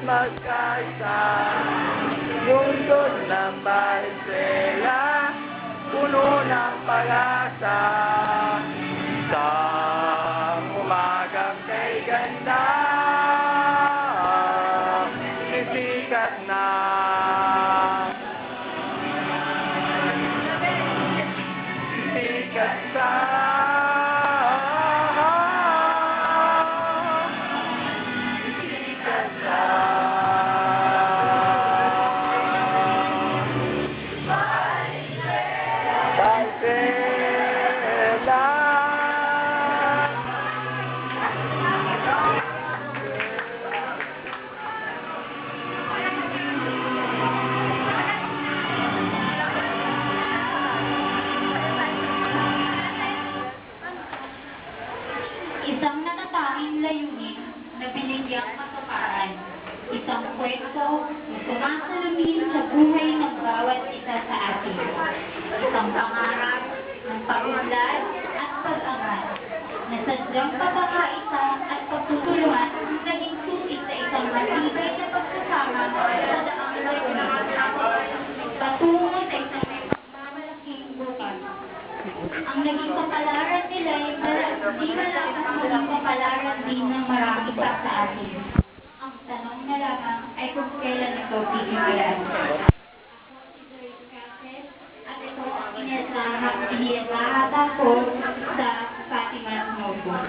magkaisa, lungsod ng Valenzuela, puno ng pag-asa. Sa umagang kay ganda, sisikat na. Sisikat sa isang natatanging layunin na binigyang katuparan. Isang kwento na sumasalamin sa buhay ng bawat isa sa atin. Isang pangarap ng pag-unlad at pag-angat na sadyang pagkakaisa at pagtutulungan naging susi sa isang matibay na pagsasama sa daang layunin. Patungo sa isang may pagmamalaking bukas. Ang naging kapalaran nila ay di malakas maging kapalaran din ng marami pa sa atin. Ang tanong na lamang ay kung kailan ito titigilan. Ako si Doris Cases at ito ang inilahat ko sa Fatima's Notebook.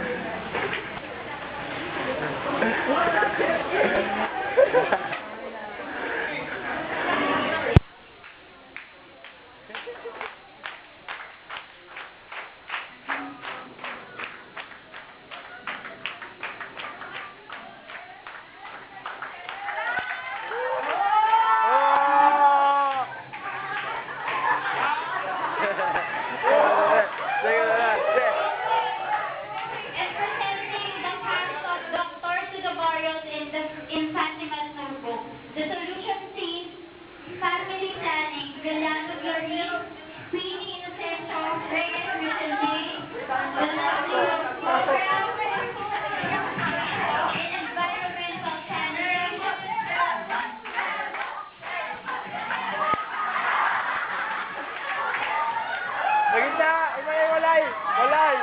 In Fatima's Notebook, Alay!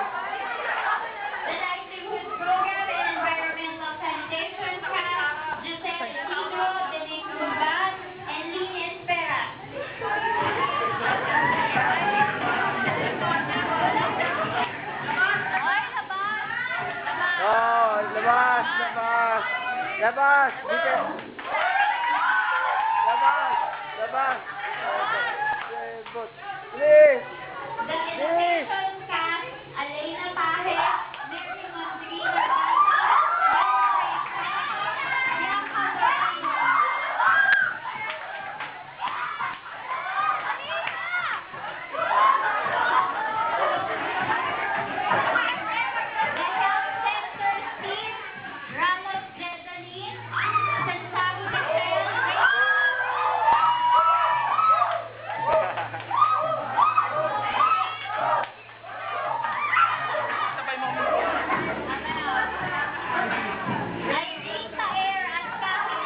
The Livelihood Program and Environmental Sanitation cast Giselle Isidro, Denise Ruban, and Lynn Espera. Oh, labas, labas. Labas, dito. Labas, labas. Please. The Education cast Alena Paje, Mary Mondrina, Bianca Moreno. The Health Center team, Ramos Jedaline, Santiago Michelle, Lyrene Taer at Cathy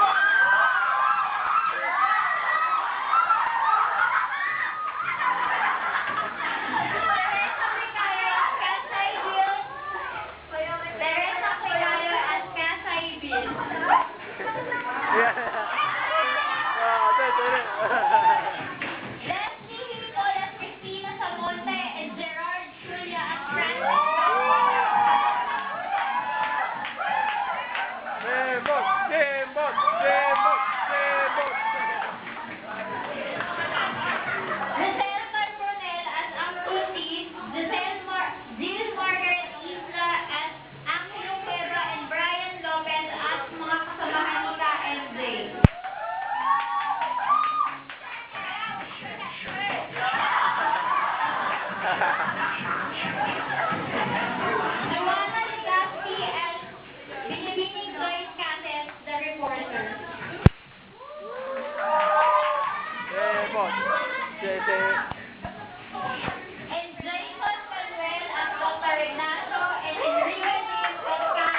Teresa Picayo at Kasay Bill. Teresa Picayo at Kasay Bill. Leslie Hipol at Cristina Samonte and Gerard Julia at Francis. Demos, demos, demos, demos. Giselle Carbonell at Amtuti, Jill Margaret Isla at Angelo Cueva and Brian Lopez at mga kasamahan ni KMJ. Joanna Legaspi and Binibining Joyce Cassett, the reporter. Demos. And Jason Manuel at Dr. Ignacio and Enrique Lim at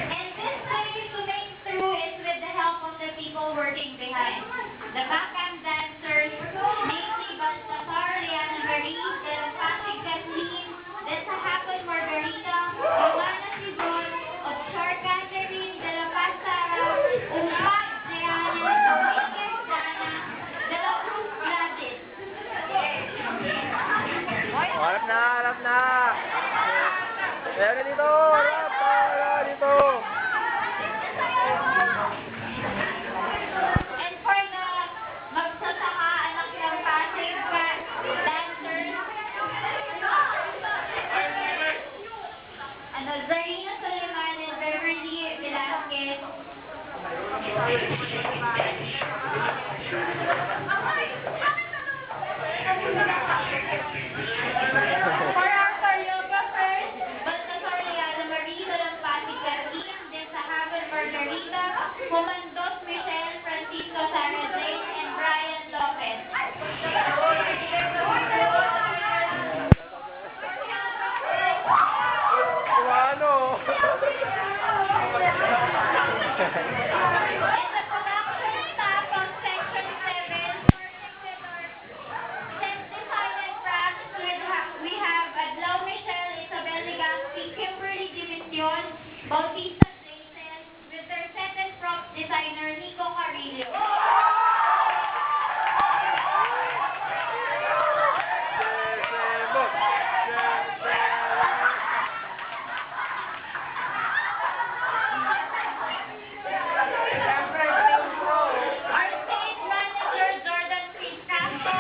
And this way to make through is with the help of the people working behind. The background dancers, Nancy Baltasar, Liana Marie, Del Pasig Kathleen, Desa Hapon Margarita, Joanna Sibon, Otchar Catherine, De La Paz Sara, Umag Jeana, Iker Jana, De La Cruz Gladys. Harap na, harap na. Meron dito, harap, harap dito. And for the magsasaka anak ng Pasig dancers, Zarina Suleiman and Beverly Velasquez. For our choreographers, Baltasar Liana Marie, Walang Pasig Kathleen, Desa Haven Margarita, Comandos Michelle, Francisco Sara Jane, and Brian Lopez. Ano? And the production staff from Section 7, set design and crafts, we have Adlaw Michelle, Isabel Legaspi, Kimberly Dimension, Bautista Jason, with their set and prop designer, Nico Carillo. Our stage manager, Jordan Chris Castro,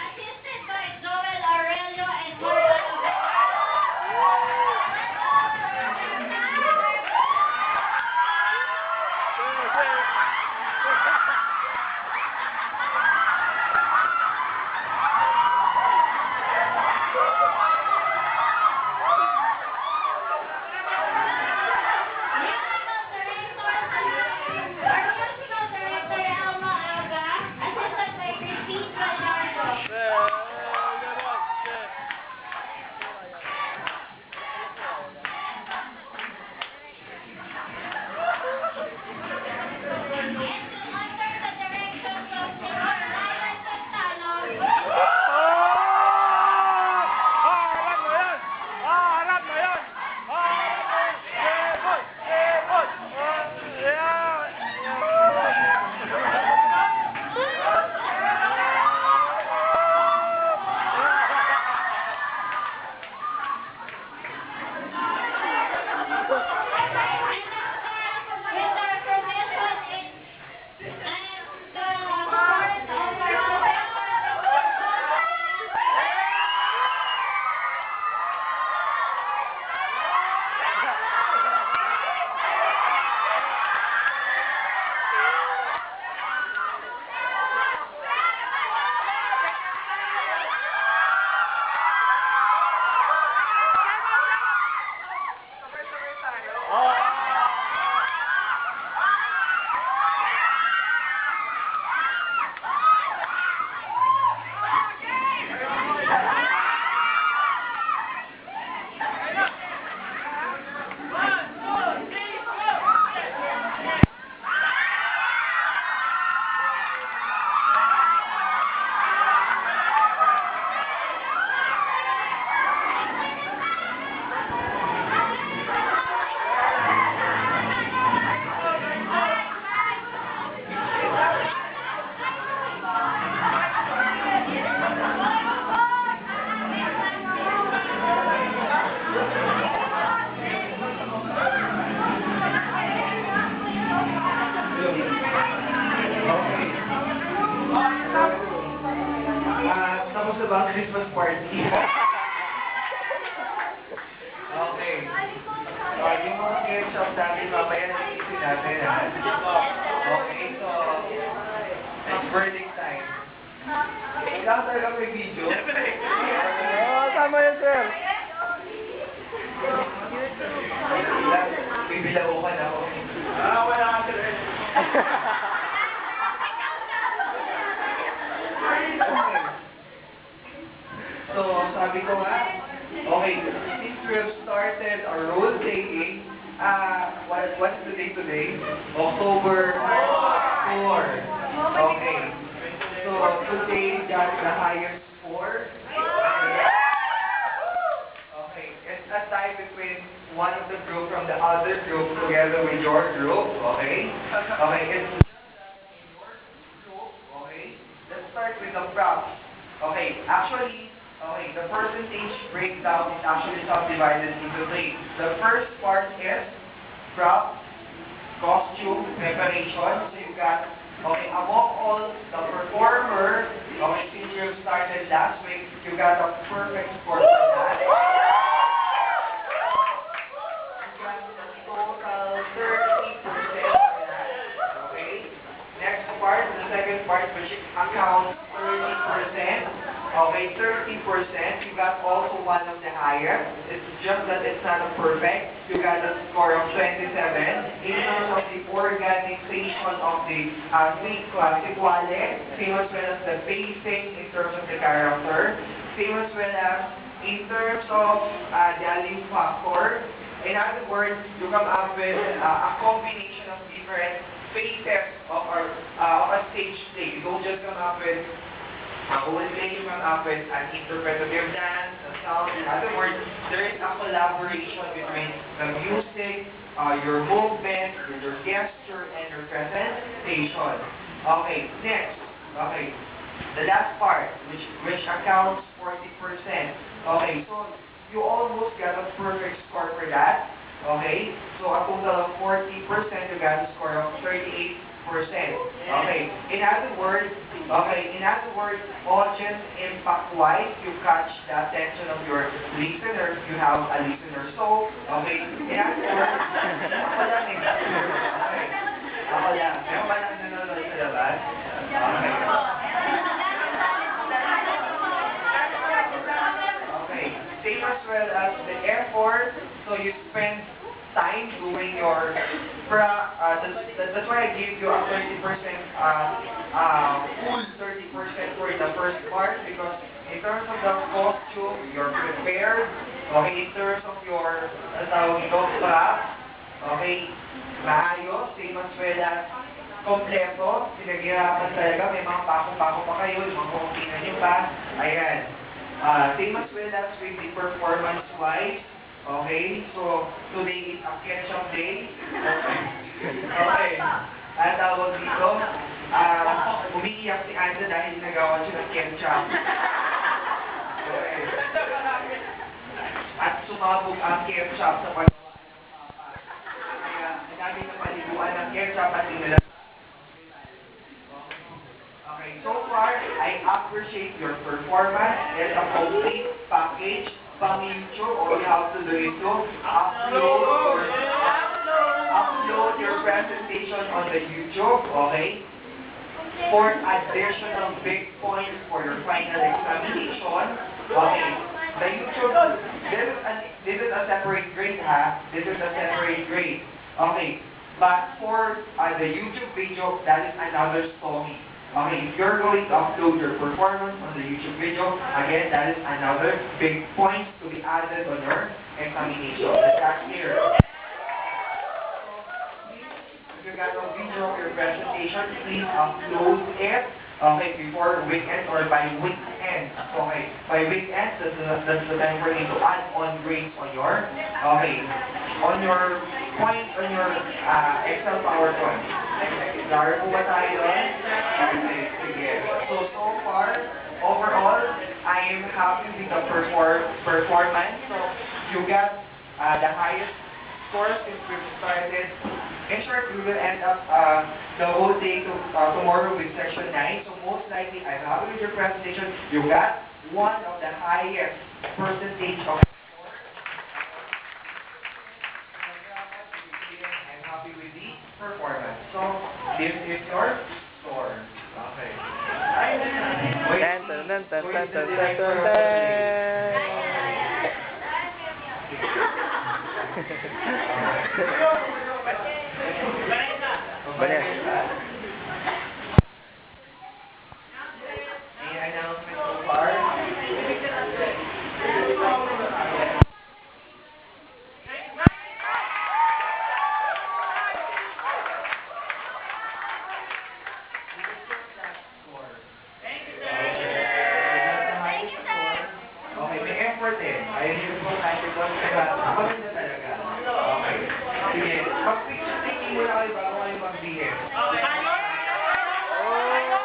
assisted by Joel Aurelio and Morgan. Musical director Alma Alga, assisted by Christine Gallardo. Okay. Yung mga ketchup natin, mamaya natin natin, ha? Okay, so, it's verdict time. Kailangan talaga may video. Oo, tama yun, sir. Bibilao ka na ako. Wala ka sir. So, sabi ko nga, okay, since we have started our role playing, what's the date today? October 4. Okay. So, today got the highest score. Okay, it's a tie between one of the group from the other group together with your group, okay? Okay, it's okay. Let's start with the props. Okay, actually, okay, the percentage breakdown is actually subdivided into three. The first part is prop, costume, preparation. So you got, okay, among all the performers, okay, since you started last week, you got a perfect score for that. You got a total 30% for that. Okay. Next part, the second part, which accounts 30%. Okay, 30%. You got also one of the highest. It's just that it's not a perfect. You got a score of 27. In terms of the organization of the sequale, same as well as the pacing in terms of the character, same as well as in terms of the alim factor. In other words, you come up with a combination of different phases of a stage play. You don't just come up with whole play, you come up with an interpretative dance, a sound. In other words, there is a collaboration between the music, your movement, your gesture, and your presentation. Okay, next. Okay, the last part, which accounts 40%. Okay, so you almost got a perfect score for that. Okay, so a total of 40%, you got a score of 38%. Okay, in other words, audience impact-wise, you catch the attention of your listener. You have a listener soul. Okay, in other words, ako lang eh. Okay, ako lang. Meron ba lang nanonood sa labas? Okay. Okay, same as well as the effort, so you spend time doing your that's why I gave you a 30% full 30% for the first part, because in terms of the costume, you're prepared. Okay, in terms of your prop, okay, maayos, same as well as kompleto, pinaghirapan talaga, may mga pako-pako pa kayo, yung mga kumpinan nyo pa, ayan. Same as well as with the performance-wise. Okay, so today is a ketchup day. Okay. At tawag dito, umiiyak si Anda dahil nagawa siya ng ketchup. Okay. At sumabog ang ketchup sa paggawa ng papa. Kaya, nagami na paliguan ng ketchup at tinala. Okay, so far, I appreciate your performance. It's a complete package. Pang-YouTube, all you have to do is to upload your presentation on the YouTube, okay? For additional big points for your final examination, okay? The YouTube, this is a separate grade, ha? This is a separate grade, okay? But for the YouTube video, that is another story. Okay, if you're going to upload your performance on the YouTube video, again, that is another big point to be added on your examination. That's clear. If you got a video of your presentation, please upload it, okay, before weekend or by weekend. Okay, by weekend, that's the time for you to add on grades on your, okay, on your point, on your Excel PowerPoint. Klaro po ba tayo doon? Okay, sige. So far, overall, I am happy with the performance. So, you got the highest scores since we've started. In short, we will end up the whole day tomorrow with section 9. So, most likely, I'm happy with your presentation. You got one of the highest percentage of I'm happy with the performance. So, this is your score. Okay. Wait. Tan, tan, tan, tan, tan, tan, tan, tan, Banyak. Any announcement so far? Okay, may effort eh. Ayaw nyo po tayo because maganda talaga. Okay. Sige, mag-picture taking muna kayo bago kayo mag-behave. Oh!